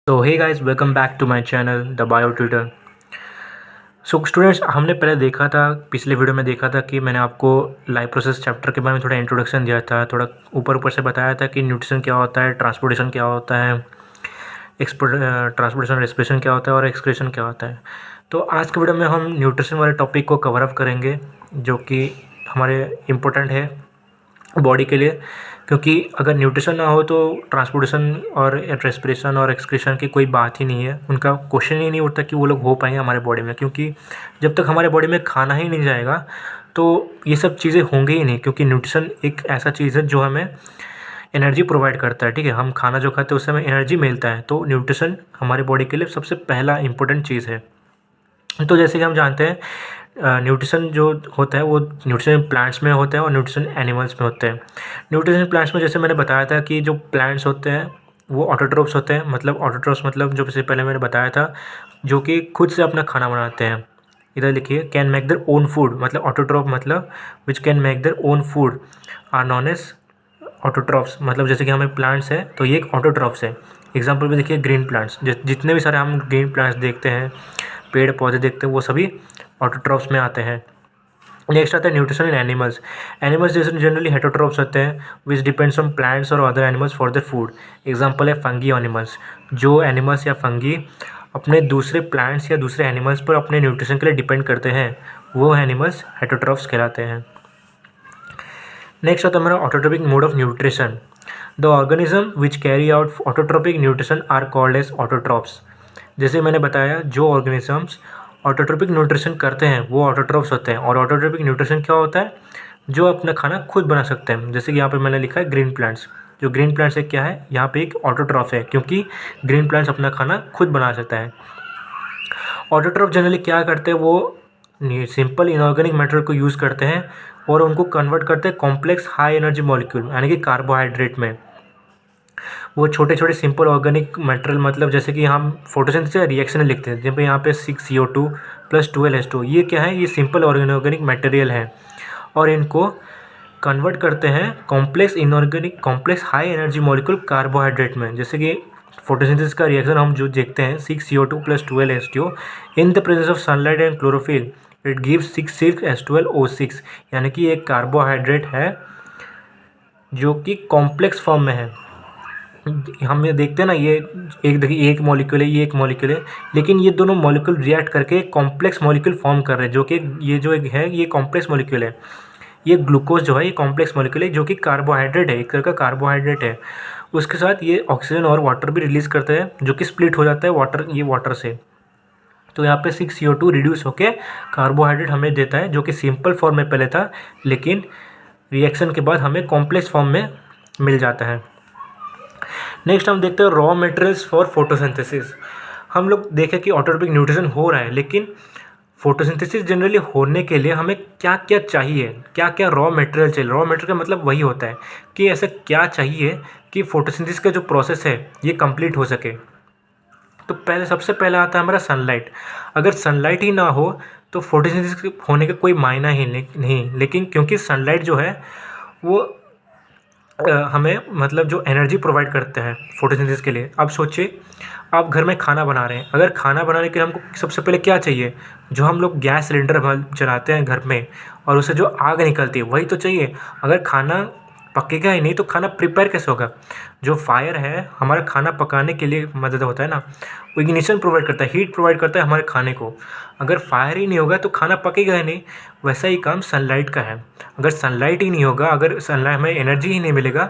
तो hey guys, welcome back to my channel the bio tutor. So students, हमने पहले देखा था, पिछले वीडियो में देखा था कि मैंने आपको लाइफ प्रोसेस चैप्टर के बारे में थोड़ा इंट्रोडक्शन दिया था, थोड़ा ऊपर ऊपर से बताया था कि न्यूट्रिशन क्या होता है, ट्रांसपोर्टेशन क्या होता है, ट्रांसपोर्टेशन रेस्पिरेशन क्या होता है और एक्सक्रीशन क्या होता है। तो आज के वीडियो में हम न्यूट्रिशन वाले टॉपिक को कवर अप करेंगे, जो कि हमारे इम्पोर्टेंट है बॉडी के लिए, क्योंकि अगर न्यूट्रिशन ना हो तो ट्रांसपोर्टेशन और रेस्पिरेशन और एक्सक्रीशन की कोई बात ही नहीं है, उनका क्वेश्चन ही नहीं उठता कि वो लोग हो पाएंगे हमारे बॉडी में। क्योंकि जब तक हमारे बॉडी में खाना ही नहीं जाएगा तो ये सब चीज़ें होंगी ही नहीं, क्योंकि न्यूट्रिशन एक ऐसा चीज़ है जो हमें एनर्जी प्रोवाइड करता है। ठीक है, हम खाना जो खाते हैं उससे हमें एनर्जी मिलता है, तो न्यूट्रिशन हमारे बॉडी के लिए सबसे पहला इंपॉर्टेंट चीज़ है। तो जैसे कि हम जानते हैं, न्यूट्रिशन जो होता है वो न्यूट्रिशन प्लांट्स में होता है और न्यूट्रिशन एनिमल्स में होते हैं। न्यूट्रिशन प्लांट्स में जैसे मैंने बताया था कि जो प्लांट्स होते हैं वो ऑटोट्रोफ्स होते हैं, मतलब ऑटोट्रोफ्स मतलब जो से पहले मैंने बताया था, जो कि खुद से अपना खाना बनाते हैं। इधर लिखिए, can make their own food, मतलब ऑटोट्रोफ मतलब which can make their own food are known as autotrophs. मतलब जैसे कि हमें प्लांट्स है तो ये एक ऑटोट्रॉफ्स है। एग्जांपल में देखिए, ग्रीन प्लांट्स, जितने भी सारे हम ग्रीन प्लांट्स देखते हैं, पेड़ पौधे देखते हैं, वो सभी ऑटोट्रॉफ्स में आते हैं। नेक्स्ट आता है न्यूट्रिशन इन एनिमल्स। एनिमल्स जैसे जनरली हेटरोट्रॉफ्स होते हैं विच डिपेंड्स ऑन प्लांट्स और other animals for their food. Example है फंगी एनिमल्स। जो एनिमल्स या फंगी अपने दूसरे प्लांट्स या दूसरे एनिमल्स पर अपने न्यूट्रिशन के लिए डिपेंड करते हैं, वो एनिमल्स हेटरोट्रॉफ्स कहलाते हैं। नेक्स्ट आता है हमारा autotrophic mode of nutrition. The organism which carry out autotrophic nutrition are called as autotrophs. जैसे मैंने बताया, जो ऑर्गेनिजम्स ऑटोट्रोपिक न्यूट्रिशन करते हैं वो ऑटोट्रॉफ्स होते हैं। और ऑटोट्रोपिक न्यूट्रिशन क्या होता है? जो अपना खाना खुद बना सकते हैं। जैसे कि यहाँ पे मैंने लिखा है ग्रीन प्लांट्स। जो ग्रीन प्लांट्स है क्या है, यहाँ पे एक ऑटोट्रॉफ है, क्योंकि ग्रीन प्लांट्स अपना खाना खुद बना सकता है। ऑटोट्रॉफ जनरली क्या करते हैं, वो सिंपल इनऑर्गेनिक मैटर को यूज़ करते हैं और उनको कन्वर्ट करते हैं कॉम्प्लेक्स हाई एनर्जी मॉलिक्यूल यानी कि कार्बोहाइड्रेट में। वो छोटे छोटे सिंपल ऑर्गेनिक मटेरियल, मतलब जैसे कि हम फोटोसिंथेसिस रिएक्शन लिखते हैं, जब पे यहाँ पे 6CO2 + 12H2, ये क्या है, ये सिंपल ऑर्गेनिक मटेरियल है और इनको कन्वर्ट करते हैं complex high energy molecule carbohydrate में। जैसे कि फोटोसिंथेसिस का रिएक्शन हम जो देखते हैं, 6CO2 + 12H2 in the presence of sunlight and chlorophyll it gives 6,6H12O6, यानी कि एक कार्बोहाइड्रेट है जो कि कॉम्प्लेक्स फॉर्म में है। हम ये देखते हैं ना, ये एक देखिए, एक मॉलिक्यूल है, ये एक मॉलिक्यूल है, लेकिन ये दोनों मॉलिक्यूल रिएक्ट करके एक कॉम्प्लेक्स मॉलिक्यूल फॉर्म कर रहे हैं, जो कि ये जो एक है ये कॉम्प्लेक्स मॉलिक्यूल है। ये ग्लूकोज जो है ये कॉम्प्लेक्स मॉलिक्यूल है, जो कि कार्बोहाइड्रेट है, एक तरह का कार्बोहाइड्रेट है। उसके साथ ये ऑक्सीजन और वाटर भी रिलीज़ करता है, जो कि स्प्लिट हो जाता है वाटर से। तो यहाँ पे 6CO2 रिड्यूस होके कार्बोहाइड्रेट हमें देता है, जो कि सिंपल फॉर्म में पहले था, लेकिन रिएक्शन के बाद हमें कॉम्प्लेक्स फॉर्म में मिल जाता है। नेक्स्ट हम देखते हैं रॉ मटेरियल्स फॉर फोटोसिंथेसिस। हम लोग देखें कि ऑटोट्रोपिक न्यूट्रिशन हो रहा है, लेकिन फोटोसिंथेसिस जनरली होने के लिए हमें क्या क्या चाहिए, क्या क्या रॉ मटेरियल चाहिए। रॉ मटेरियल का मतलब वही होता है कि ऐसा क्या चाहिए कि फोटोसिंथेसिस का जो प्रोसेस है ये कंप्लीट हो सके। तो सबसे पहला आता है हमारा सनलाइट। अगर सनलाइट ही ना हो तो फोटोसिंथेसिस होने का कोई मायना ही नहीं। लेकिन क्योंकि सनलाइट जो है वो हमें मतलब जो एनर्जी प्रोवाइड करते हैं फोटोसिंथेसिस के लिए। अब सोचिए, आप घर में खाना बना रहे हैं, अगर खाना बनाने के लिए हमको सबसे पहले क्या चाहिए, जो हम लोग गैस सिलेंडर जलाते हैं घर में और उससे जो आग निकलती है वही तो चाहिए। अगर खाना पकेगा ही नहीं तो खाना प्रिपेयर कैसे होगा? जो फायर है हमारा खाना पकाने के लिए मदद होता है ना, वो इग्निशन प्रोवाइड करता है, हीट प्रोवाइड करता है हमारे खाने को। अगर फायर ही नहीं होगा तो खाना पकेगा ही नहीं। वैसा ही काम सनलाइट का है। अगर सनलाइट ही नहीं होगा, अगर सनलाइट हमें एनर्जी ही नहीं मिलेगा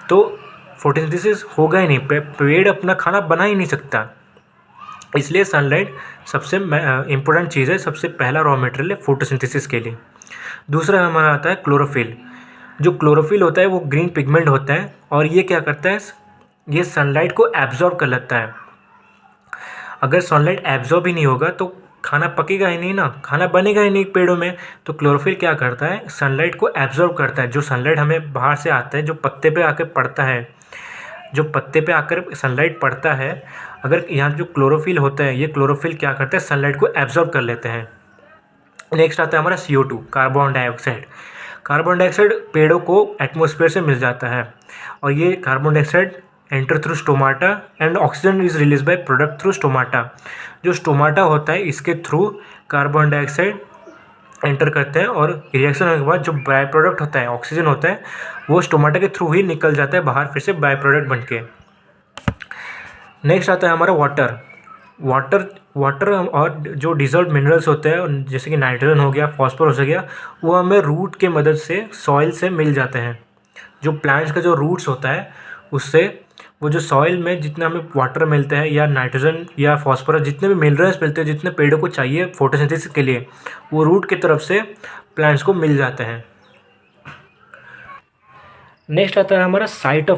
तो फोटोसिंथेसिस होगा ही नहीं, पेड़ अपना खाना बना ही नहीं सकता। इसलिए सनलाइट सबसे इम्पोर्टेंट चीज़ है, सबसे पहला रॉ मटेरियल है फोटोसिंथेसिस के लिए। दूसरा हमारा आता है क्लोरोफिल। जो क्लोरोफिल होता है वो ग्रीन पिगमेंट होता है और ये क्या करता है, ये सनलाइट को एब्जॉर्ब कर लेता है। अगर सनलाइट एब्जॉर्ब ही नहीं होगा तो खाना पकेगा ही नहीं ना, खाना बनेगा ही नहीं पेड़ों में। तो क्लोरोफिल क्या करता है, सनलाइट को एब्जॉर्ब करता है। जो सनलाइट हमें बाहर से आता है, जो पत्ते पे आकर पड़ता है, जो पत्ते पे आकर सनलाइट पड़ता है, अगर यहाँ जो क्लोरोफिल होता है, ये क्लोरोफिल क्या करता है, सनलाइट को एब्जॉर्ब कर लेते हैं। नेक्स्ट आता है हमारा CO2, carbon dioxide. Carbon dioxide पेड़ों को एटमॉस्फेयर से मिल जाता है और ये carbon dioxide enter through stomata and oxygen is release by product through stomata. जो स्टोमाटा होता है इसके थ्रू कार्बन डाइऑक्साइड एंटर करते हैं और रिएक्शन होने के बाद जो बाय प्रोडक्ट होता है ऑक्सीजन होता है वो स्टोमाटा के थ्रू ही निकल जाता है बाहर फिर से बाय प्रोडक्ट बन के। नेक्स्ट आता है हमारा वाटर। वाटर और जो डिजॉल्व मिनरल्स होते हैं जैसे कि नाइट्रोजन हो गया, फॉस्फोरस हो गया, वो हमें रूट के मदद से सॉइल से मिल जाते हैं। जो प्लांट्स का जो रूट्स होता है उससे वो जो सॉइल में जितना हमें वाटर मिलते हैं या नाइट्रोजन या फॉस्फोरस जितने भी मिनरल्स मिलते हैं जितने पेड़ों को चाहिए फोटोसिंथेसिस के लिए वो रूट की तरफ से प्लांट्स को मिल जाते हैं। नेक्स्ट आता है हमारा साइट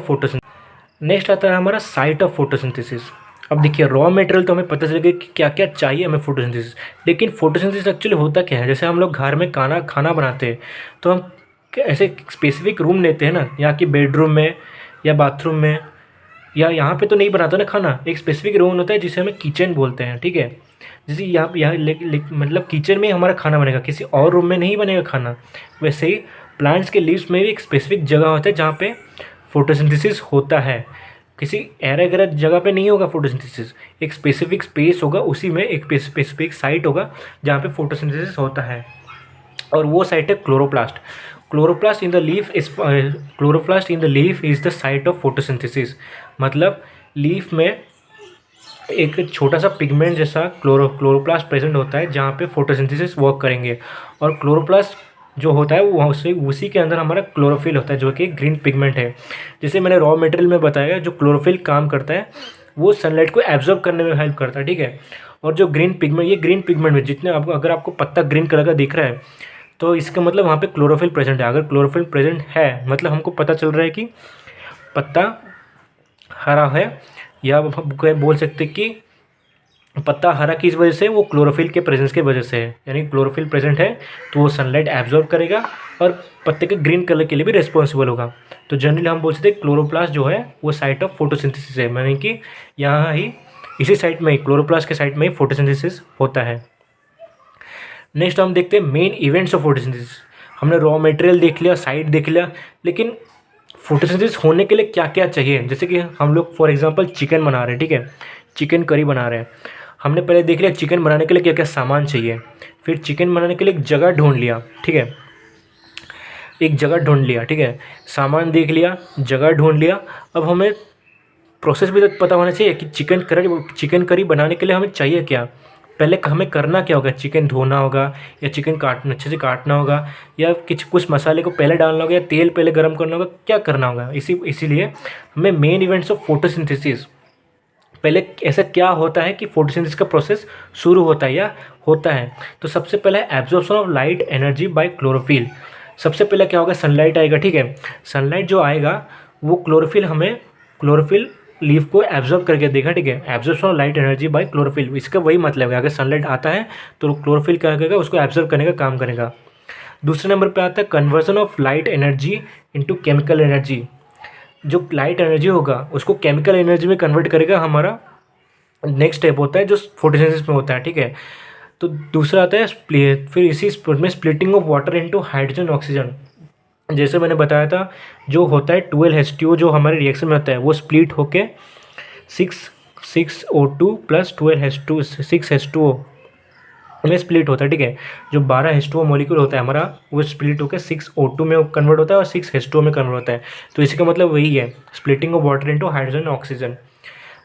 ऑफ फोटोसिंथेसिस। अब देखिए रॉ मटेरियल तो हमें पता चल गया कि क्या क्या चाहिए हमें फोटोसिंथेसिस, लेकिन फोटोसिंथेसिस एक्चुअली होता क्या है। जैसे हम लोग घर में खाना बनाते हैं तो हम ऐसे स्पेसिफिक रूम लेते हैं ना, यहाँ की बेडरूम में या बाथरूम में या यहाँ पे तो नहीं बनाता ना खाना, एक स्पेसिफिक रूम होता है जिसे हमें किचन बोलते हैं, ठीक है। जैसे यहाँ मतलब किचन में हमारा खाना बनेगा, किसी और रूम में नहीं बनेगा खाना। वैसे ही प्लांट्स के लीव्स में भी एक स्पेसिफिक जगह होता है जहाँ पे फोटोसिंथेसिस होता है। किसी ऐरा गैरा जगह पे नहीं होगा फोटोसिंथेसिस, एक स्पेसिफिक स्पेस होगा, उसी में एक स्पेसिफिक साइट होगा जहाँ पे फोटोसिंथेसिस होता है और वो साइट है chloroplast. Chloroplast in the leaf is the site of photosynthesis. मतलब लीफ में एक छोटा सा पिगमेंट जैसा क्लोरोप्लास्ट प्रेजेंट होता है जहाँ पे फोटोसिंथेसिस वर्क करेंगे। और क्लोरोप्लास्ट जो होता है वो उसी के अंदर हमारा क्लोरोफिल होता है जो कि ग्रीन पिगमेंट है। जैसे मैंने रॉ मटेरियल में बताया जो क्लोरोफिल काम करता है वो सनलाइट को एब्जॉर्ब करने में हेल्प करता है, ठीक है। और जो ग्रीन पिगमेंट, ये ग्रीन पिगमेंट में जितने आपको अगर आपको पत्ता ग्रीन कलर का दिख रहा है तो इसका मतलब वहाँ पे क्लोरोफिल प्रेजेंट है। अगर क्लोरोफिल प्रेजेंट है मतलब हमको पता चल रहा है कि पत्ता हरा है, या हम बोल सकते कि पत्ता हरा किस वजह से, वो क्लोरोफिल के प्रेजेंस की वजह से है। यानी क्लोरोफिल प्रेजेंट है तो वो सनलाइट एब्जॉर्ब करेगा और पत्ते के ग्रीन कलर के लिए भी रिस्पॉन्सिबल होगा। तो जनरली हम बोल सकते हैं क्लोरोप्लास्ट जो है वो साइट ऑफ फोटोसिंथेसिस है, यानी कि यहाँ ही इसी साइट में ही क्लोरोप्लास्ट के साइट में ही फोटोसिंथेसिस होता है। नेक्स्ट हम देखते हैं मेन इवेंट्स ऑफ फोटोसिंथेसिस। हमने रॉ मटेरियल देख लिया, साइट देख लिया, लेकिन फोटोसिंथेसिस होने के लिए क्या क्या चाहिए। जैसे कि हम लोग फॉर एग्जांपल चिकन बना रहे हैं, ठीक है, चिकन करी बना रहे हैं। हमने पहले देख लिया चिकन बनाने के लिए क्या क्या सामान चाहिए, फिर चिकन बनाने के लिए एक जगह ढूंढ लिया, ठीक है, एक जगह ढूंढ लिया, ठीक है, सामान देख लिया, जगह ढूंढ लिया। अब हमें प्रोसेस भी तो पता होना चाहिए कि चिकन करी बनाने के लिए हमें चाहिए क्या। पहले हमें करना क्या होगा, चिकन धोना होगा या चिकन काटना अच्छे से काटना होगा या कुछ मसाले को पहले डालना होगा या तेल पहले गर्म करना होगा, क्या करना होगा। इसीलिए हमें मेन इवेंट्स ऑफ फोटोसिंथेसिस, पहले ऐसा क्या होता है कि फोटोसिंथेसिस का प्रोसेस शुरू होता है या होता है। तो सबसे पहले absorption of light energy by chlorophyll. सबसे पहले क्या होगा, सनलाइट आएगा, ठीक है। सनलाइट जो आएगा वो क्लोरोफिल लीफ को एब्जॉर्ब करके देगा, ठीक है। Absorption of light energy by chlorophyll, इसका वही मतलब है, अगर सनलाइट आता है तो क्लोरोफिल क्या करेगा, उसको एब्जॉर्ब करने का काम करेगा। दूसरे नंबर पे आता है conversion of light energy into chemical energy. जो लाइट एनर्जी होगा उसको केमिकल एनर्जी में कन्वर्ट करेगा हमारा नेक्स्ट स्टेप होता है जो फोटोसिंथेसिस में होता है, ठीक है। तो दूसरा आता है फिर इसी में splitting of water into hydrogen oxygen. जैसे मैंने बताया था जो होता है 12H2O जो हमारे रिएक्शन में होता है वो स्प्लिट होके 6O2 प्लस 6H2O में स्प्लिट होता है, ठीक है। जो 12H2O मॉलिक्यूल होता है हमारा वो स्प्लिट होकर 6O2 में कन्वर्ट होता है और 6H2O में कन्वर्ट होता है। तो इसी का मतलब वही है splitting of water into hydrogen oxygen.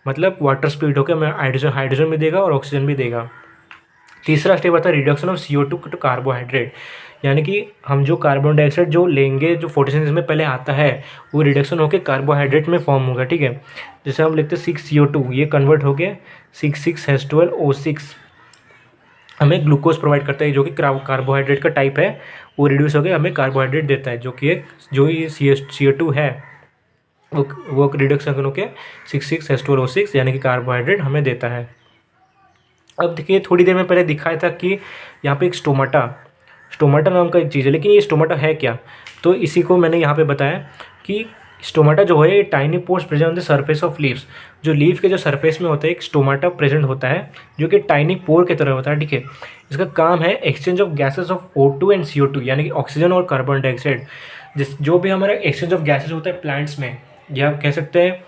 मतलब वाटर स्प्लिट होकर हमें हाइड्रोजन भी देगा और ऑक्सीजन भी देगा। तीसरा स्टेप आता है reduction of CO2 to carbohydrate. यानी कि हम जो कार्बन डाइऑक्साइड जो लेंगे जो फोटोसिंथेसिस में पहले आता है वो रिडक्शन होकर कार्बोहाइड्रेट में फॉर्म होगा, ठीक है। जैसे हम लिखते हैं 6CO2, ये कन्वर्ट होकर 6H12O6 हमें ग्लूकोज प्रोवाइड करता है जो कि कार्बोहाइड्रेट का टाइप है। वो रिड्यूस होकर हमें कार्बोहाइड्रेट देता है जो ये CO2 है वो रिडक्शन होकर 6H12O6 यानी कि कार्बोहाइड्रेट हमें देता है। अब देखिए थोड़ी देर में पहले दिखाया था कि यहाँ पे एक स्टोमाटा नाम का एक चीज़ है, लेकिन ये स्टोमाटा है क्या, तो इसी को मैंने यहाँ पे बताया कि स्टोमाटा जो है tiny pores present on the surface of leaves. जो लीफ के जो सरफेस में होता है एक स्टोमाटा प्रेजेंट होता है जो कि टाइनी पोर की तरह होता है, ठीक है। इसका काम है exchange of gases of O2 and CO2 यानी कि ऑक्सीजन और कार्बन डाइऑक्साइड। जो भी हमारा एक्सचेंज ऑफ गैसेस होता है प्लांट्स में, या कह सकते हैं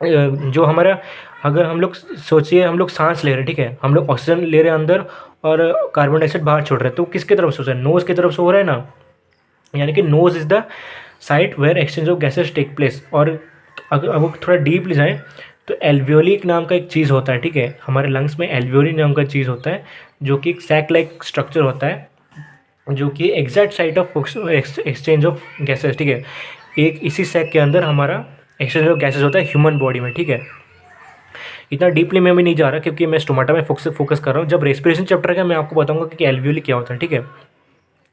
जो हमारा, अगर हम लोग सोचिए हम लोग सांस ले रहे हैं, ठीक है, हम लोग ऑक्सीजन ले रहे हैं अंदर और कार्बन डाइऑक्साइड बाहर छोड़ रहे हैं, तो किसकी तरफ से हो रहा है? नोज़ की तरफ से हो रहा है ना। यानी कि nose is the site where exchange of gases take place. और अगर अब थोड़ा डीपली जाएँ तो एल्वियोली नाम का एक चीज़ होता है, ठीक है, हमारे लंग्स में एल्वियोली नाम का चीज़ होता है, जो कि एक सैक लाइक स्ट्रक्चर होता है, जो कि exact site of exchange of gases, ठीक है। एक इसी सैक के अंदर हमारा एक्सचेंज ऑफ गैसेस होता है ह्यूमन बॉडी में, ठीक है। इतना डीपली मैं भी नहीं जा रहा क्योंकि मैं स्टोमाटा में फोकस कर रहा हूँ। जब रेस्पिरेशन चैप्टर का मैं आपको बताऊंगा कि एल्वियोली क्या होता है, ठीक है।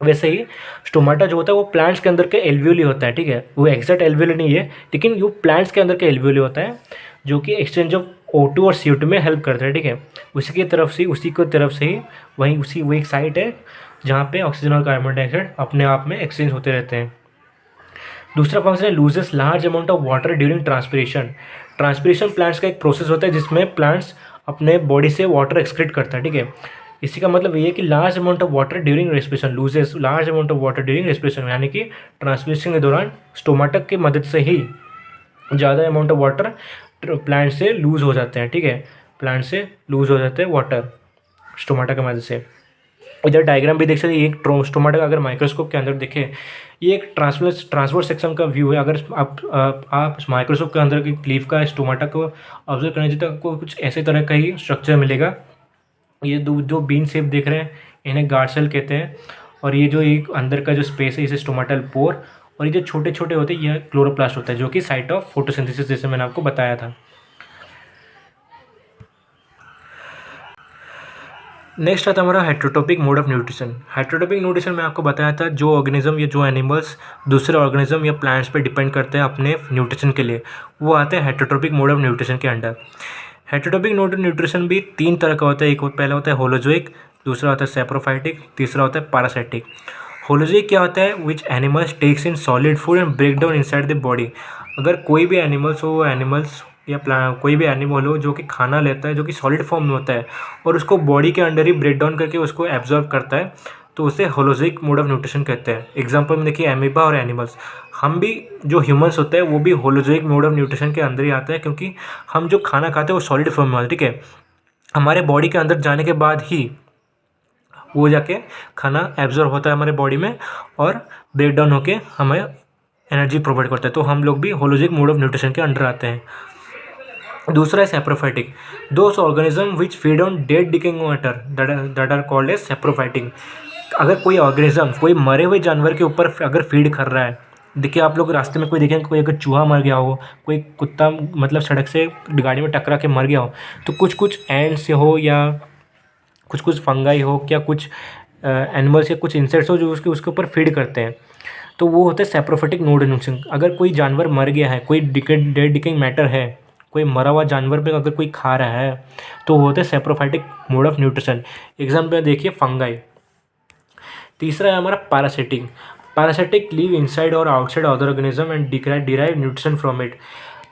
वैसे ही स्टोमाटा जो होता है वो प्लांट्स के अंदर के एल्वियोली होता है, ठीक है, वो एक्जैक्ट एल्वियोली नहीं है, लेकिन वो प्लांट्स के अंदर के एल्वियोली होता है, जो कि एक्सचेंज ऑफ O2 और CO2 में हेल्प करता है, ठीक है। उसी की तरफ से ही वो एक साइट है जहाँ पे ऑक्सीजन और कार्बन डाइऑक्साइड अपने आप में एक्सचेंज होते रहते हैं। दूसरा फंक्शन है loses large amount of water during transpiration. Transpiration plants का एक प्रोसेस होता है जिसमें प्लांट्स अपने बॉडी से वाटर एक्सक्रीट करता है, ठीक है। इसी का मतलब ये है कि large amount of water during respiration, loses large amount of water during respiration, यानी कि ट्रांसपिरेशन के दौरान स्टोमाटक की मदद से ही ज़्यादा अमाउंट ऑफ वाटर प्लांट से लूज़ हो जाते हैं, ठीक है, प्लांट से लूज़ हो जाते हैं वाटर स्टोमाटा की मदद से। इधर डायग्राम भी देख सकते हैं, एक स्टोमाटा का अगर माइक्रोस्कोप के अंदर देखें, ये एक ट्रांसवर्स सेक्शन का व्यू है। अगर आप माइक्रोस्कोप के अंदर की लीफ का स्टोमाटा को ऑब्जर्व करने तो आपको कुछ ऐसे तरह का ही स्ट्रक्चर मिलेगा। ये जो बीन शेप देख रहे हैं इन्हें गार्ड सेल कहते हैं, और ये जो एक अंदर का जो स्पेस है इसे स्टोमाटल पोर, और ये जो छोटे छोटे होते हैं यह क्लोरोप्लास्ट होता है, जो कि साइट ऑफ फोटोसिंथेसिस जैसे मैंने आपको बताया था। नेक्स्ट आता है हमारा हेट्रोटॉपिक मोड ऑफ न्यूट्रिशन। हेट्रोटॉपिक न्यूट्रिशन में आपको बताया था जो ऑर्गेनिज्म या जो एनिमल्स दूसरे ऑर्गेनिज्म या प्लांट्स पे डिपेंड करते हैं अपने न्यूट्रिशन के लिए, वो आते हैं हेट्रोटॉपिक मोड ऑफ न्यूट्रिशन के अंडर। हेट्रोटॉपिक मोड ऑफ न्यूट्रिशन भी तीन तरह का होता है। एक पहला होता है होलोजोइक, दूसरा होता है सैप्रोफाइटिक, तीसरा होता है पैरासाइटिक। होलोजोइक क्या होता है? Which animals takes in solid food and break down inside the body. अगर कोई भी एनिमल्स हो, एनिमल्स या कोई भी एनिमल हो जो कि खाना लेता है जो कि सॉलिड फॉर्म में होता है और उसको बॉडी के अंदर ही ब्रेक डाउन करके उसको एब्जॉर्ब करता है, तो उसे होलोजिक मोड ऑफ न्यूट्रिशन कहते हैं। एग्जांपल में देखिए एमीबा और एनिमल्स। हम भी जो ह्यूमंस होते हैं वो भी होलोजिक मोड ऑफ न्यूट्रिशन के अंदर ही आते हैं, क्योंकि हम जो खाना खाते हैं वो सॉलिड फॉर्म में होता है, ठीक है। हमारे बॉडी के अंदर जाने के बाद ही वो जाके खाना एब्जॉर्ब होता है हमारे बॉडी में और ब्रेक डाउन होके हमें एनर्जी प्रोवाइड करता है। तो हम लोग भी होलोजिक मोड ऑफ न्यूट्रिशन के अंडर आते हैं। दूसरा है saprophytic. Those organism which feed on dead decaying matter that are called as saprophytic. अगर कोई ऑर्गेनिज्म कोई मरे हुए जानवर के ऊपर अगर फीड कर रहा है, देखिए आप लोग रास्ते में कोई देखें, कोई अगर चूहा मर गया हो, कोई कुत्ता मतलब सड़क से गाड़ी में टकरा के मर गया हो, तो कुछ कुछ एंड्स हो या कुछ कुछ फंगाई हो, क्या कुछ एनिमल्स या कुछ इंसेक्ट्स हो जो उसके ऊपर फीड करते हैं, तो वो होता है सैप्रोफाइटिक मोड ऑफ न्यूट्रिशन। अगर कोई जानवर मर गया है, कोई डेड डिकेइंग मैटर है, कोई मरा हुआ जानवर पे अगर कोई खा रहा है, तो वो होता है saprophytic mode of nutrition. Example देखिए फंगाई। तीसरा है हमारा पैरासिटिक। पैरासिटिक लिव इनसाइड और outside other organism and derive nutrition from it.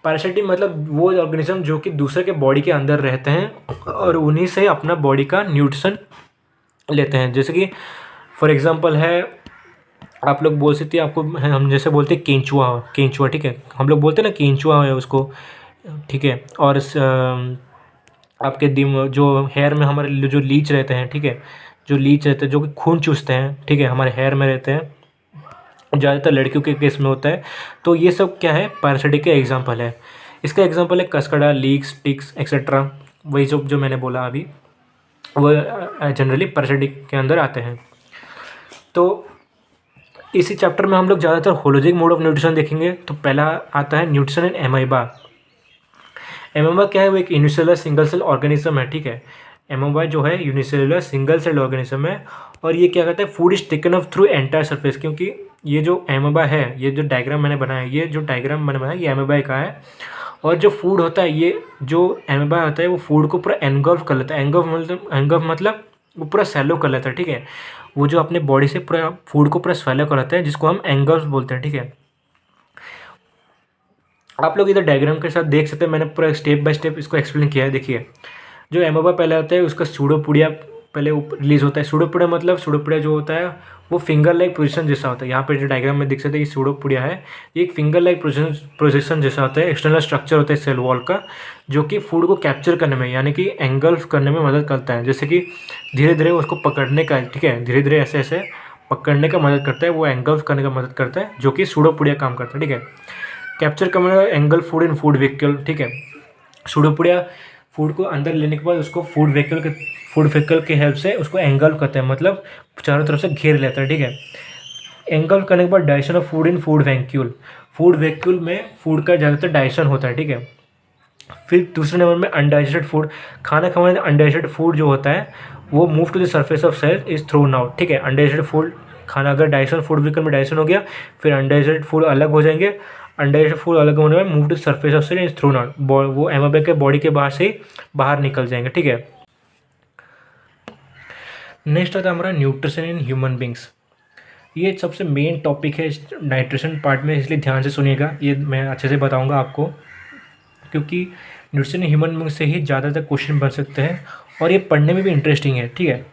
Parasitic मतलब वो ऑर्गेनिज्म जो कि दूसरे के बॉडी के अंदर रहते हैं और उन्हीं से अपना बॉडी का न्यूट्रिशन लेते हैं। जैसे कि फॉर एग्जांपल है, आप लोग बोल सकते हैं, आपको हम जैसे बोलते हैं केंचुआ, ठीक है, हम लोग बोलते हैं ना केंचुआ है उसको, ठीक है। और आपके जो हेयर में हमारे जो लीच रहते हैं, ठीक है, जो लीच रहते हैं जो कि खून चूसते हैं, ठीक है, हमारे हेयर में रहते हैं, ज़्यादातर लड़कियों के केस में होता है। तो ये सब क्या है? पैरासिटिक के एग्जांपल है। इसका एग्जांपल है कस्कड़ा, लीक्स, टिक्स एक्सेट्रा। वही जो मैंने बोला अभी, वो जनरली पैरासिटिक के अंदर आते हैं। तो इसी चैप्टर में हम लोग ज़्यादातर होलोजिक मोड ऑफ न्यूट्रिशन देखेंगे। तो पहला आता है न्यूट्रिशन इन एमाइबा। एमाइबा क्या है? वो एक यूनिसेलुलर सिंगल सेल ऑर्गेनिज्म है, ठीक है। एमाइबा जो है यूनिसेलुलर सिंगल सेल ऑर्गेनिज्म है, और ये क्या करता है? Food is taken up through entire surface. क्योंकि ये जो एमाइबा है, ये जो डायग्राम मैंने बनाया, ये एमाइबा का है, और जो फूड होता है, ये जो एमाइबा होता है वो फूड को पूरा एनगल्फ कर लेता है। एनगल्फ मतलब वो पूरा सैलो कर लेता है, ठीक है। वो जो अपने बॉडी से पूरा फूड को पूरा स्वैलो कर लेता है, जिसको हम एंगल्फ बोलते हैं, ठीक है। आप लोग इधर डायग्राम के साथ देख सकते हैं, मैंने पूरा स्टेप बाय स्टेप इसको एक्सप्लेन किया है। देखिए जो एमोबा पहले होता है उसका सूडोपोडिया पहले रिलीज होता है। सूडोपोडिया मतलब सूडोपोडिया जो होता है वो फिंगर लाइक पोजीशन जैसा होता है। यहाँ पे जो डायग्राम में दिख सकते हैं ये सूडोपोडिया है, ये एक फिंगर लाइक पोजीशन जैसा होता है। एक्सटर्नल स्ट्रक्चर होता है सेल वॉल का, जो कि फूड को कैप्चर करने में यानी कि एंगल्फ करने में मदद करता है। जैसे कि धीरे धीरे उसको पकड़ने का, ठीक है, धीरे धीरे ऐसे ऐसे पकड़ने का मदद करता है, वो एंगल्फ करने का मदद करता है, जो कि सूडोपोडिया काम करता है, ठीक है। कैप्चर करना angle food in food vehicle, ठीक है। सूडोपोडिया फूड को अंदर लेने के बाद उसको फूड व्हीकल के हेल्प से उसको एंगल्फ करता है, मतलब चारों तरफ से घेर लेता है, ठीक है। एंगल्फ करने के बाद digestion of food in food vacuole, food vacuole में फूड का ज़्यादातर डाइजेशन होता है, ठीक है। फिर दूसरे नंबर में अनडाइजेस्टेड फूड, खाना खाने में अनडाइजेस्टेड फूड जो होता है वो move to the surface of cell is thrown out, ठीक है। अनडाइजेस्टेड फूड खाना अगर डाइजेशन फूड व्हीकल में डाइजेशन हो गया, फिर अनडाइजेस्टेड फूड अलग हो जाएंगे, अनडाइजेस्टेड फूड अलग होने में move to surface of cell is thrown out, वो एमोबा के बॉडी के बाहर से ही बाहर निकल जाएंगे, ठीक है। नेक्स्ट आता है हमारा न्यूट्रिशन इन ह्यूमन बींग्स। ये सबसे मेन टॉपिक है न्यूट्रिशन पार्ट में, इसलिए ध्यान से सुनिएगा, ये मैं अच्छे से बताऊंगा आपको, क्योंकि न्यूट्रिशन इन ह्यूमन बींग्स से ही ज़्यादातर क्वेश्चन बन सकते हैं और ये पढ़ने में भी इंटरेस्टिंग है, ठीक है।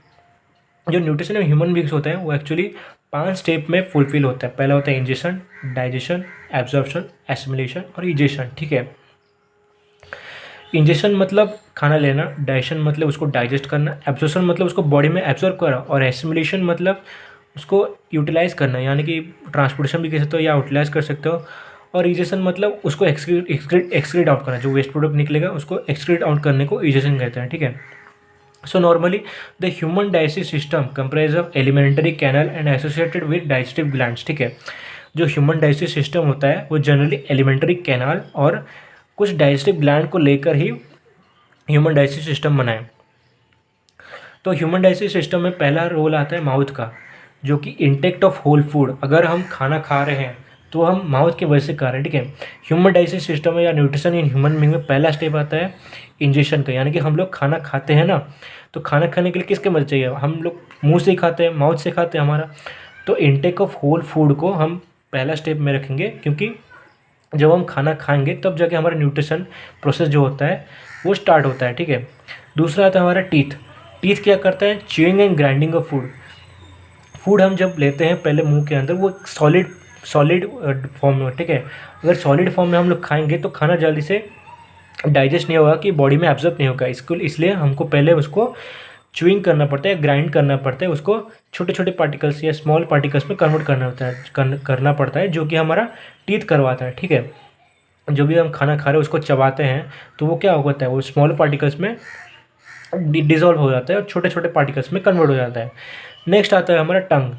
जो न्यूट्रिशन इन ह्यूमन बींग्स होता है वो एक्चुअली 5 स्टेप में फुलफिल होता है। पहला होता है इंजेशन, डाइजेशन, एब्जॉर्प्शन, एसिमिलेशन और इजेशन, ठीक है। इंजेशन मतलब खाना लेना, डाइजेशन मतलब उसको डाइजेस्ट करना, एब्जॉर्प्शन मतलब उसको बॉडी में एब्जॉर्ब करना और एसिमिलेशन मतलब उसको यूटिलाइज करना, यानी कि ट्रांसपोर्टेशन भी कह सकते हो या यूटिलाइज कर सकते हो। और इजेशन मतलब उसको एक्सक्रीट आउट करना, जो वेस्ट प्रोडक्ट निकलेगा उसको एक्सक्रीट आउट करने को इजेशन कहते हैं, ठीक है। So normally the human digestive system comprise of alimentary canal and associated with digestive glands, ठीक है। जो ह्यूमन डाइजेस्टिव सिस्टम होता है वो जनरली एलिमेंटरी कैनाल और कुछ डाइजेस्टिव ग्लैंड को लेकर ही ह्यूमन डाइजेस्टिव सिस्टम बनाए। तो ह्यूमन डाइजेस्टिव सिस्टम में पहला रोल आता है माउथ का, जो कि इंटेक्ट ऑफ होल फूड, अगर हम खाना खा रहे हैं तो हम माउथ की वजह से खा रहे हैं, ठीक है। ह्यूमन डाइजेस्टिव सिस्टम में या न्यूट्रिशन इन ह्यूमन बीइंग में पहला स्टेप आता है इंजेशन का, यानी कि हम लोग खाना खाते हैं ना, तो खाना खाने के लिए किसके मदद चाहिए, हम लोग मुंह से ही खाते हैं, माउथ से खाते हैं हमारा। तो इंटेक ऑफ होल फूड को हम पहला स्टेप में रखेंगे, क्योंकि जब हम खाना खाएंगे तब जाके हमारा न्यूट्रिशन प्रोसेस जो होता है वो स्टार्ट होता है, ठीक है। दूसरा आता है हमारा टीथ। टीथ क्या करता है, chewing and grinding of food. Food हम जब लेते हैं पहले मुंह के अंदर वो सॉलिड फॉर्म में, ठीक है। अगर सॉलिड फॉर्म में हम लोग खाएंगे तो खाना जल्दी से डाइजेस्ट नहीं होगा, कि बॉडी में एब्जॉर्ब नहीं होगा, इसलिए हमको पहले उसको च्यूइंग करना पड़ता है, ग्राइंड करना पड़ता है, उसको छोटे छोटे पार्टिकल्स या स्मॉल पार्टिकल्स में कन्वर्ट करना पड़ता है, जो कि हमारा टीथ करवाता है, ठीक है। जो भी हम खाना खा रहे हैं उसको चबाते हैं तो वो क्या होता है, वो स्मॉल पार्टिकल्स में डिजॉल्व हो जाता है और छोटे छोटे पार्टिकल्स में कन्वर्ट हो जाता है। नेक्स्ट आता है हमारा टंग।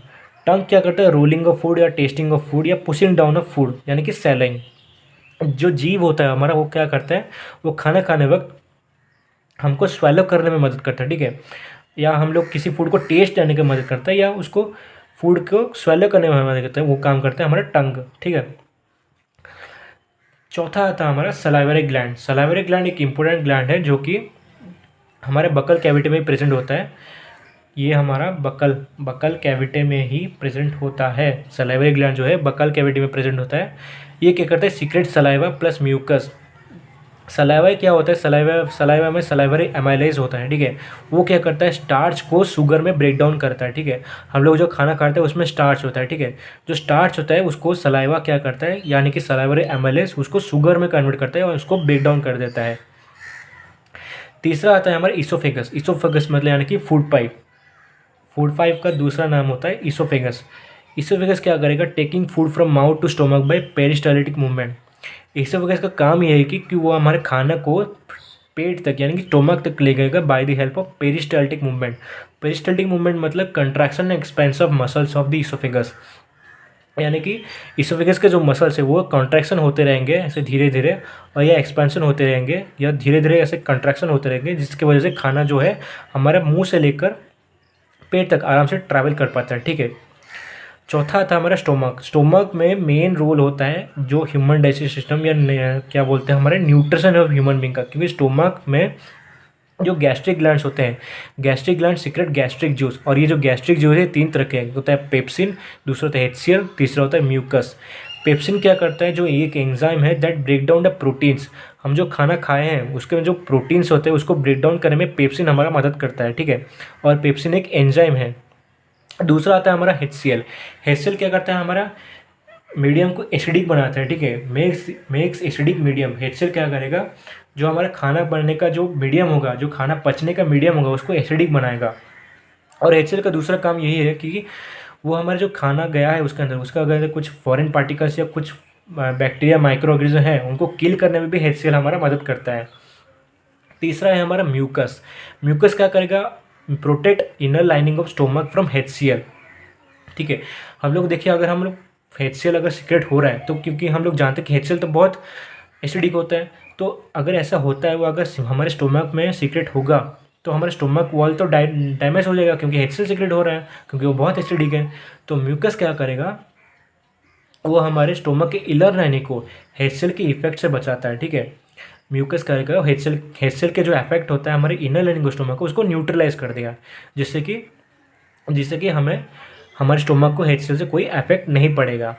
टंग क्या करता है, रोलिंग ऑफ फूड या टेस्टिंग ऑफ फूड या पुशिंग डाउन ऑफ फूड, यानी कि सैलिंग। जो जीव होता है हमारा वो क्या करता है, वो खाना खाने वक्त हमको स्वेलो करने में मदद करता है, ठीक है। या हम लोग किसी फूड को टेस्ट करने की मदद करता है या उसको फूड को स्वेलो करने में मदद करता है, वो काम करता है हमारा टंग, ठीक है। चौथा आता है हमारा सलाइवरी ग्लैंड। सलाइवरी ग्लैंड एक इंपॉर्टेंट ग्लैंड है जो कि हमारे बकल कैविटी में प्रेजेंट होता है। ये हमारा बकल कैविटी में ही प्रेजेंट होता है। सलाइवरी ग्लैंड जो है बकल कैविटी में प्रेजेंट होता है। ये क्या करता है, secret saliva plus mucus. Saliva क्या होता है, सलाइवा में सलाइवरी एमाइलेज होता है, ठीक है। वो क्या करता है, स्टार्च को शुगर में ब्रेक डाउन करता है, ठीक है। हम लोग जो खाना खाते हैं उसमें स्टार्च होता है, ठीक है। जो स्टार्च होता है उसको सलाइवा क्या करता है, यानी कि सलाइवरी एमाइलेज उसको शुगर में कन्वर्ट करता है और उसको ब्रेक डाउन कर देता है। तीसरा आता है हमारा ईसोफेगस। ईसोफेगस मतलब यानी कि फूड पाइप। फूड पाइप का दूसरा नाम होता है ईसोफेगस। ईसोफेगस क्या करेगा, taking food from mouth to stomach by peristaltic movement. Oesophagus का काम ये है कि वो हमारे खाना को पेट तक यानी कि स्टोमक तक ले जाएगा by the help of peristaltic movement. Peristaltic movement मतलब contraction and expansion of muscles of the oesophagus, यानी कि ईसोफेगस के जो मसल्स है वो कॉन्ट्रैक्शन होते रहेंगे ऐसे धीरे धीरे, और या एक्सपेंशन होते रहेंगे या धीरे धीरे ऐसे कंट्रैक्शन होते रहेंगे, जिसकी वजह से खाना जो है हमारे मुंह से लेकर पेट तक आराम से ट्रैवल कर पाता है, ठीक है। चौथा था हमारा स्टोमक। स्टोमक में मेन रोल होता है जो ह्यूमन डाइजेस्टिव सिस्टम या क्या बोलते हैं हमारे न्यूट्रिशन ऑफ ह्यूमन बीइंग का, क्योंकि स्टोमक में जो गैस्ट्रिक ग्लैंड्स होते हैं, gastric gland secret gastric juice, और ये जो गैस्ट्रिक जूस है 3 तरह के होता है, पेप्सिन, दूसरा होता है HCl, तीसरा होता है म्यूकस। पेप्सिन क्या करता है, जो एक एंजाइम है that break down the proteins, हम जो खाना खाए हैं उसके जो प्रोटीन्स होते हैं उसको ब्रेक डाउन करने में पेप्सिन हमारा मदद करता है, ठीक है। और पेप्सिन एक एंजाइम है। दूसरा आता है हमारा HCl। HCl क्या करता है, हमारा मीडियम को एसिडिक बनाता है, ठीक है, मेक्स एसिडिक मीडियम। HCl क्या करेगा, जो हमारा खाना बनने का जो मीडियम होगा, जो खाना पचने का मीडियम होगा उसको एसिडिक बनाएगा। और HCl का दूसरा काम यही है कि वो हमारा जो खाना गया है उसके अंदर, उसका अगर कुछ फॉरेन पार्टिकल्स या कुछ बैक्टीरिया माइक्रो ऑर्गेनिज्म है उनको किल करने में भी HCl हमारा मदद करता है। तीसरा है हमारा म्यूकस। म्यूकस क्या करेगा, protect inner lining of stomach from HCl, ठीक है। हम लोग देखिए, अगर हम लोग HCl अगर सीक्रेट हो रहा है तो क्योंकि हम लोग जानते हैं कि HCl तो बहुत एसिडिक होता है, तो अगर ऐसा होता है वो अगर हमारे स्टोमक में सीक्रेट होगा तो हमारे स्टोमक वॉल तो डैमेज हो जाएगा, क्योंकि HCl सीक्रेट हो रहा है, क्योंकि वो बहुत एसिडिक है। तो म्यूकस क्या करेगा, वो हमारे स्टोमक के इनर लाइनिंग को HCl के इफेक्ट से बचाता है, ठीक है। म्यूकस करेगा HCl के जो इफेक्ट होता है हमारे इनर लाइनिंग को, स्टोमक को, उसको न्यूट्रलाइज कर देगा, जिससे कि हमें हमारे स्टोमक को HCl से कोई इफेक्ट नहीं पड़ेगा।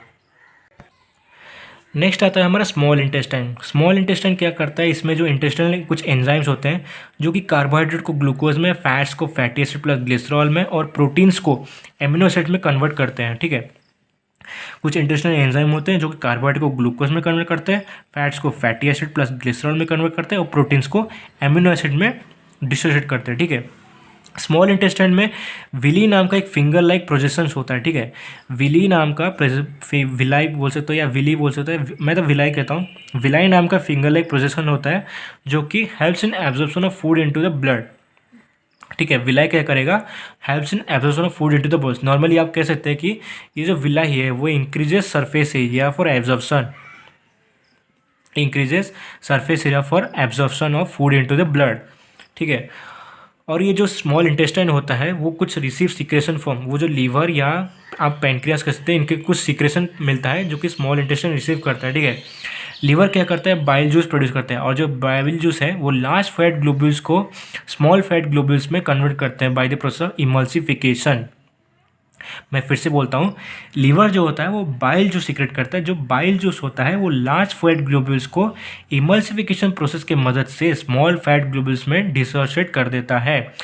नेक्स्ट आता है हमारा स्मॉल इंटेस्टाइन। स्मॉल इंटेस्टाइन क्या करता है, इसमें जो इंटेस्टाइन कुछ एंजाइम्स होते हैं जो कि कार्बोहाइड्रेट को ग्लूकोज में, फैट्स को फैटी एसिड प्लस ग्लिसरॉल में और प्रोटीन्स को एमिनो एसिड में कन्वर्ट करते हैं, ठीक है। कुछ इंटेस्टाइन एंजाइम होते हैं जो कि कार्बोहाइड्रेट को ग्लूकोज में कन्वर्ट करते हैं, फैट्स को फैटी एसिड प्लस ग्लिसरॉल में कन्वर्ट करते हैं और प्रोटीन्स को एमिनो एसिड में डिसोसिएट करते हैं, ठीक है। स्मॉल इंटेस्टाइन में विली नाम का एक फिंगर लाइक प्रोजेक्शंस होता है, ठीक है। विली नाम का विलाई बोल सकते हो या विली बोल सकते हो, मैं तो विलाई कहता हूँ। विलाई नाम का फिंगर लाइक प्रोजेक्शन होता है जो कि helps in absorption of food into the blood, ठीक है। विलाई क्या करेगा, helps in absorption of food into the body. Normally आप कह सकते हैं कि ये जो विलाई है वो increases surface area for absorption of food into the blood, ठीक है। और ये जो स्मॉल इंटेस्टाइन होता है वो कुछ रिसीव सिक्रेशन फॉर्म, वो जो लीवर या आप पैनक्रियास कह सकते हैं, इनके कुछ सिक्रेशन मिलता है जो कि स्मॉल इंटेस्टाइन रिसीव करता है, ठीक है। लीवर क्या करता है, बाइल जूस प्रोड्यूस करता है, और जो बाइल जूस है वो लार्ज फैट ग्लोब्यूल्स को स्मॉल फैट ग्लोब्यूल्स में कन्वर्ट करते हैं by the process of emulsification. मैं फिर से बोलता हूँ, लीवर जो होता है वो बाइल जूस सीक्रेट करता है, जो बाइल जूस होता है वो लार्ज फैट ग्लोब्यूल्स को इमल्सिफिकेशन प्रोसेस के मदद से स्मॉल फैट ग्लोब्यूल्स में डिसोसिएट कर देता है।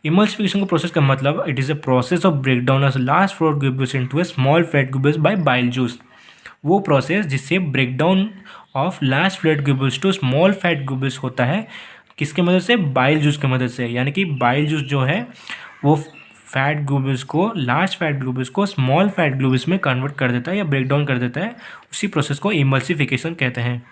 इमल्सिफिकेशन का प्रोसेस का मतलब it is a process of break down of large fat globules into a small fat globules by bile juice. वो प्रोसेस जिससे break down of large fat globules to small fat globules होता है, किसके मदद से, bile juice की मदद से। यानी कि बाइल जूस जो है वो फैट ग्लोब्यूल्स को, लार्ज फैट ग्लोब्यूल्स को स्मॉल फैट ग्लोब्यूल्स में कन्वर्ट कर देता है या ब्रेक डाउन कर देता है। उसी प्रोसेस को इमल्सिफिकेशन कहते हैं।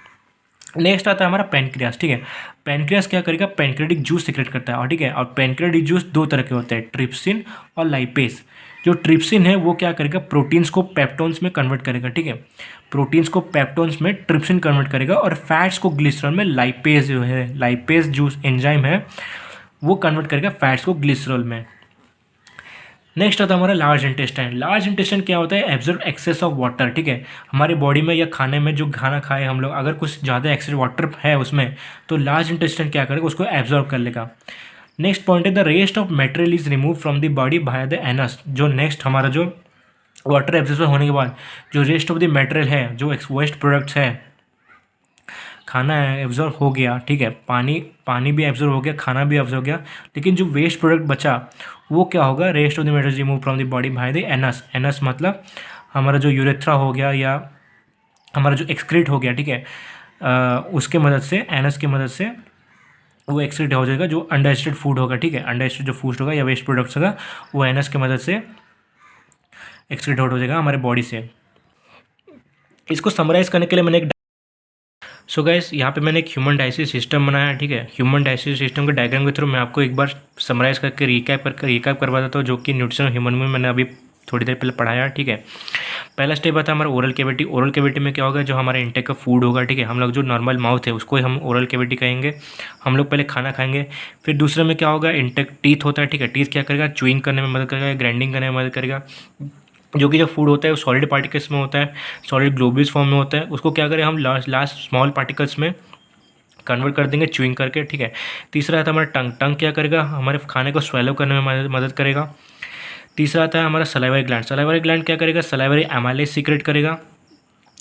नेक्स्ट आता है हमारा पैनक्रियास, ठीक है। पैनक्रियास क्या करेगा, पैनक्रेटिक जूस सीक्रेट करता है, और ठीक है। और पैनक्रेटिक जूस दो तरह के होते हैं, ट्रिप्सिन और लाइपेज। जो ट्रिप्सिन है वो क्या करेगा, प्रोटीन्स को पेप्टोन्स में कन्वर्ट करेगा, ठीक है। प्रोटीन्स को पेप्टोन्स में ट्रिप्सिन कन्वर्ट करेगा, और फैट्स को ग्लिसरॉल में लाइपेज जो है, लाइपेज जूस एंजाइम है वो कन्वर्ट करेगा फैट्स को ग्लिसरॉल में। नेक्स्ट आता है हमारा लार्ज इंटेस्टाइन। लार्ज इंटेस्टाइन क्या होता है, एब्जॉर्ब एक्सेस ऑफ वाटर, ठीक है। हमारे बॉडी में या खाने में जो खाना खाए हम लोग, अगर कुछ ज़्यादा एक्सेस वाटर है उसमें तो लार्ज इंटेस्टाइन क्या करेगा, उसको एब्जॉर्ब कर लेगा। नेक्स्ट पॉइंट है the rest of material is remove from the body by the anus. जो नेक्स्ट हमारा जो वाटर एब्जॉर्ब होने के बाद जो रेस्ट ऑफ द मटेरियल है, जो वेस्ट प्रोडक्ट्स है, खाना एब्जॉर्ब हो गया, ठीक है, पानी भी एब्जॉर्ब हो गया, खाना भी एब्जॉर्ब हो गया, लेकिन जो वेस्ट प्रोडक्ट बचा वो क्या होगा, rest of the material remove from the body by the anus. Anus मतलब हमारा जो यूरेथ्रा हो गया या हमारा जो एक्सक्रीट हो गया, ठीक है, उसके मदद से, एनस की मदद से वो एक्सक्रीट हो जाएगा। जो अनडाइजेस्टेड फूड होगा, ठीक है, अनडाइजेस्टेड जो फूड होगा या वेस्ट प्रोडक्ट्स होगा वो एनस की मदद से एक्सक्रीट आउट हो जाएगा हमारे बॉडी से। इसको समराइज़ करने के लिए मैंने सो गाइस यहाँ पे मैंने एक ह्यूमन डाइजेस्टिव सिस्टम बनाया है, ठीक है। ह्यूमन डाइजेस्टिव सिस्टम के डायग्राम के थ्रू मैं आपको एक बार समराइज़ करके रिकैप करवा देता हूँ, जो कि न्यूट्रिशन ह्यूमन में मैंने अभी थोड़ी देर पहले पढ़ाया, ठीक है। पहला स्टेप आता है हमारा ओरल कैविटी। ओरल कैविटी में क्या होगा, जो हमारे इंटेक का फूड होगा, ठीक है, हम लोग जो नॉर्मल माउथ है उसको ही हम ओरल कैविटी कहेंगे। हम लोग पहले खाना खाएंगे, फिर दूसरे में क्या होगा, इंटेक टीथ होता है, ठीक है। टीथ क्या करेगा, च्यूइंग करने में मदद करेगा, ग्राइंडिंग करने में मदद करेगा। जो कि जो फूड होता है वो सॉलिड पार्टिकल्स में होता है, सॉलिड ग्लोब्यूल्स फॉर्म में होता है, उसको क्या करें हम लास्ट स्मॉल पार्टिकल्स में कन्वर्ट कर देंगे च्यूइंग करके, ठीक है। तीसरा आता है हमारा टंग। टंग क्या करेगा, हमारे खाने को स्वेलो करने में मदद करेगा। तीसरा आता है हमारा सलाइवरी ग्लैंड। सलाइवरी ग्लैंड क्या करेगा, सलाइवरी एमाइलेज सीक्रेट करेगा।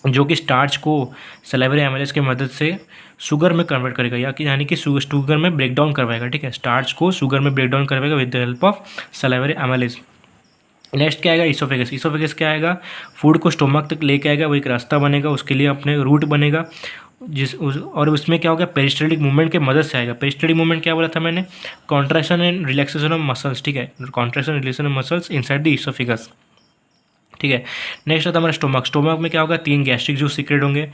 जो कि स्टार्च को सलाइवरी एमाइलेज की मदद से शुगर में कन्वर्ट करेगा, यानी कि शुगर में ब्रेक डाउन करवाएगा। ठीक है, स्टार्च को शुगर में ब्रेक डाउन करवाएगा with the help of salivary amylase. Next क्या आएगा, इसोफेगस। इसोफेगस क्या आएगा, फूड को स्टोमक तक लेके आएगा, वो एक रास्ता बनेगा, उसके लिए अपने रूट बनेगा और उसमें क्या होगा, पेरिस्टल्टिक मूवमेंट के मदद से आएगा। पेरिस्टल्टिक मूवमेंट क्या बोला था मैंने, contraction and relaxation of muscles. ठीक है, contraction relaxation of muscles inside the oesophagus. ठीक है, नेक्स्ट आता है हमारा स्टोमक। स्टोमक में क्या होगा, 3 गैस्ट्रिक जूस सीक्रेट होंगे।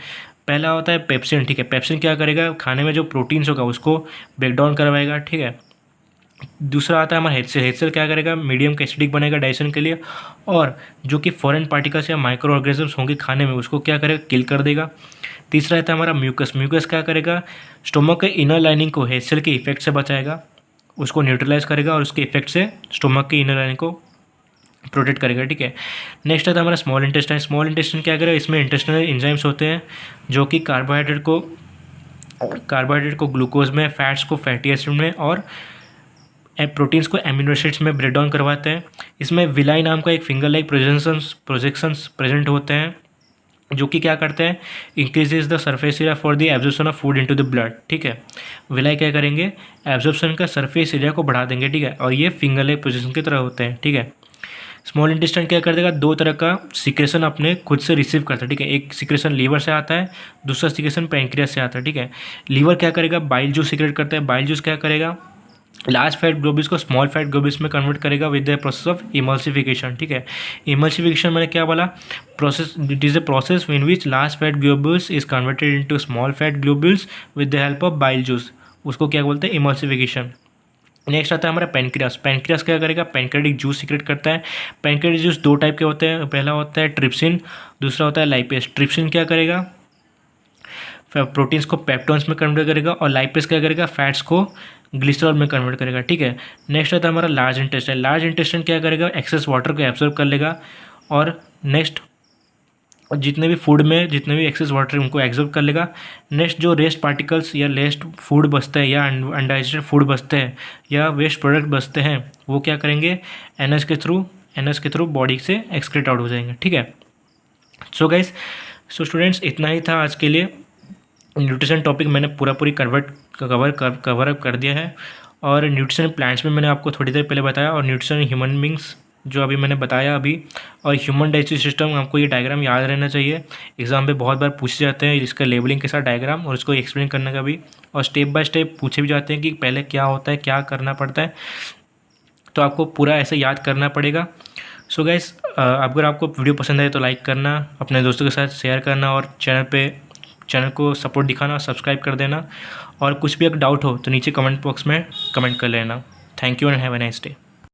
पहला होता है पेप्सिन। ठीक है, पेप्सिन क्या करेगा, खाने में जो प्रोटीन्स होगा उसको ब्रेक डाउन करवाएगा। ठीक है, दूसरा आता है हमारा हेडसेल। हेडसेल क्या करेगा, मीडियम का एसिडिक बनेगा डाइजेशन के लिए, और जो कि फॉरेन पार्टिकल्स या माइक्रो ऑर्गेनिजम्स होंगे खाने में उसको क्या करेगा, किल कर देगा। तीसरा आता है हमारा म्यूकस। म्यूकस क्या करेगा, स्टोमक के इनर लाइनिंग को हेडसेल के इफेक्ट से बचाएगा, उसको न्यूट्रलाइज करेगा और उसके इफेक्ट से स्टोमक के इनर लाइनिंग को प्रोटेक्ट करेगा। ठीक है, नेक्स्ट आता है हमारा स्मॉल इंटेस्टाइन। स्मॉल इंटेस्टाइन क्या करेगा, इसमें इंटेस्टाइनल एंजाइम्स होते हैं जो कि कार्बोहाइड्रेट को ग्लूकोज में, फैट्स को फैटी एसिड में और प्रोटीन्स को एमिनो एसिड्स में ब्रेक डाउन करवाते हैं। इसमें विलाई नाम का एक फिंगर लाइक प्रोजेक्शंस प्रेजेंट होते हैं जो कि क्या करते हैं, increases the surface area for the absorption of food into the blood. ठीक है, विलाई क्या करेंगे, एब्जॉर्प्शन का सरफेस एरिया को बढ़ा देंगे। ठीक है, और ये फिंगर लाइक प्रोजेक्शन की तरह होते हैं। ठीक है, स्मॉल इंटेस्टाइन क्या कर देगा, 2 तरह का सिक्रेशन अपने खुद से रिसीव करता है। ठीक है, एक सिक्रेशन लीवर से आता है, दूसरा सिक्रेशन पैंक्रियास से आता है। ठीक है, लीवर क्या करेगा, बाइल जूस सिक्रेट करता है। बाइल जूस क्या करेगा, लार्ज फैट ग्लोब्यूल्स को स्मॉल फैट ग्लोब्यूल्स में कन्वर्ट करेगा with the process of emulsification. ठीक है, इमल्सिफिकेशन मैंने क्या बोला, process, it is a process in which large fat globules is converted into small fat globules with the help of bile juice, उसको क्या बोलते हैं, इमल्सिफिकेशन। नेक्स्ट आता है हमारा पैनक्रियास। पैनक्रियास क्या करेगा, पैनक्रियाटिक जूस सीक्रेट करता है। पैनक्रियाटिक जूस 2 टाइप के होते हैं, पहला होता है ट्रिप्सिन, दूसरा होता है लाइपेस। ट्रिप्सिन क्या करेगा, प्रोटीन्स को पेप्टोन्स में कन्वर्ट करेगा, और लाइपेस क्या करेगा, फैट्स को ग्लिसरॉल में कन्वर्ट करेगा। ठीक है, नेक्स्ट आता है हमारा लार्ज इंटेस्टाइन। लार्ज इंटेस्टाइन क्या करेगा, एक्सेस वाटर को एब्जॉर्ब कर लेगा, और नेक्स्ट जितने भी फूड में जितने भी एक्सेस वाटर है उनको एब्जॉर्ब कर लेगा। नेक्स्ट जो रेस्ट पार्टिकल्स या वेस्ट फूड बचते हैं या अनडाइजेस्टेड फूड बचते हैं या वेस्ट प्रोडक्ट बचते हैं वो क्या करेंगे, एनएस के थ्रू बॉडी से एक्सक्रीट आउट हो जाएंगे। ठीक है, सो स्टूडेंट्स इतना ही था आज के लिए। न्यूट्रिशन टॉपिक मैंने पूरी कवर कर दिया है, और न्यूट्रिशन प्लांट्स में मैंने आपको थोड़ी देर पहले बताया, और न्यूट्रिशन ह्यूमन बींग्स जो अभी मैंने बताया अभी, और ह्यूमन डाइजेस्टिव सिस्टम, आपको ये डायग्राम याद रहना चाहिए। एग्जाम पे बहुत बार पूछे जाते हैं इसका लेबलिंग के साथ डायग्राम, और उसको एक्सप्लेन करने का भी, और स्टेप बाय स्टेप पूछे भी जाते हैं कि पहले क्या होता है, क्या करना पड़ता है, तो आपको पूरा ऐसे याद करना पड़ेगा। सो गाइस, अगर आपको वीडियो पसंद आए तो लाइक करना, अपने दोस्तों के साथ शेयर करना, और चैनल को सपोर्ट दिखाना, सब्सक्राइब कर देना, और कुछ भी अगर डाउट हो तो नीचे कमेंट बॉक्स में कमेंट कर लेना। Thank you and have a nice day.